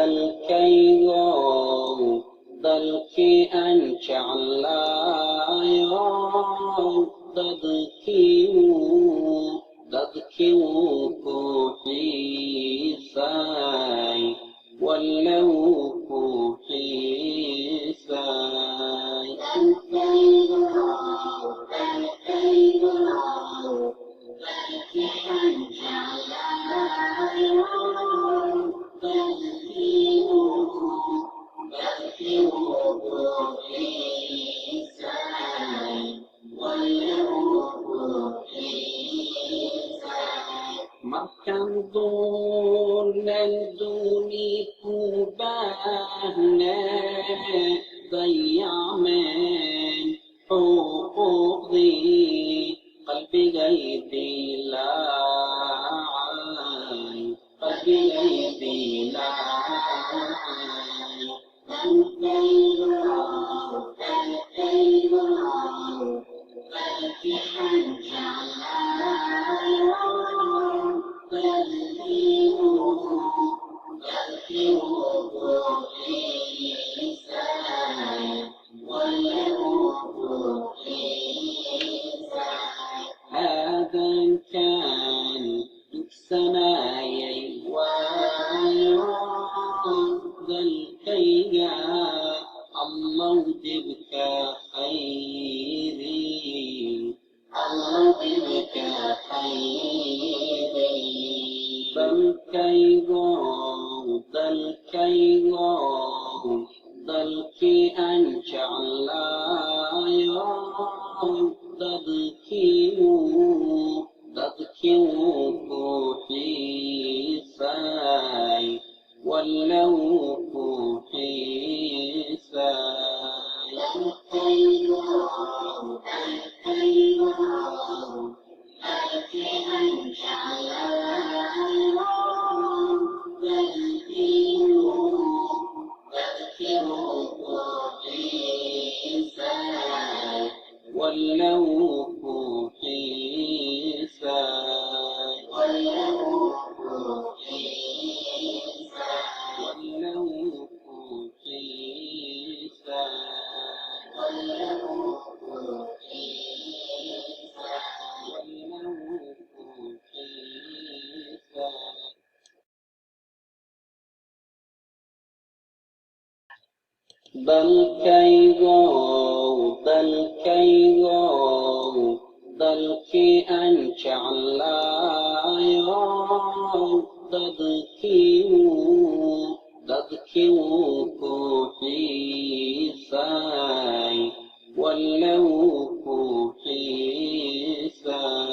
dalkaygow dalkii aan jeclaayo dadkii wuu ku xiisay walla wuu ku xiisay markaan doonan dooni ku baahne dayacmeen xuquuqdii qalbigay هذا كان سنايي dalkayga Allah dibka khayri dalkaygo dalkii aan jeclaayo dadkii wuu ku xiisay walla wuu ku xiisay walla wuu ku dalkaygo dalkii aan jeclaayo dadkii wuu ku xiisay walla wuu ku xiisay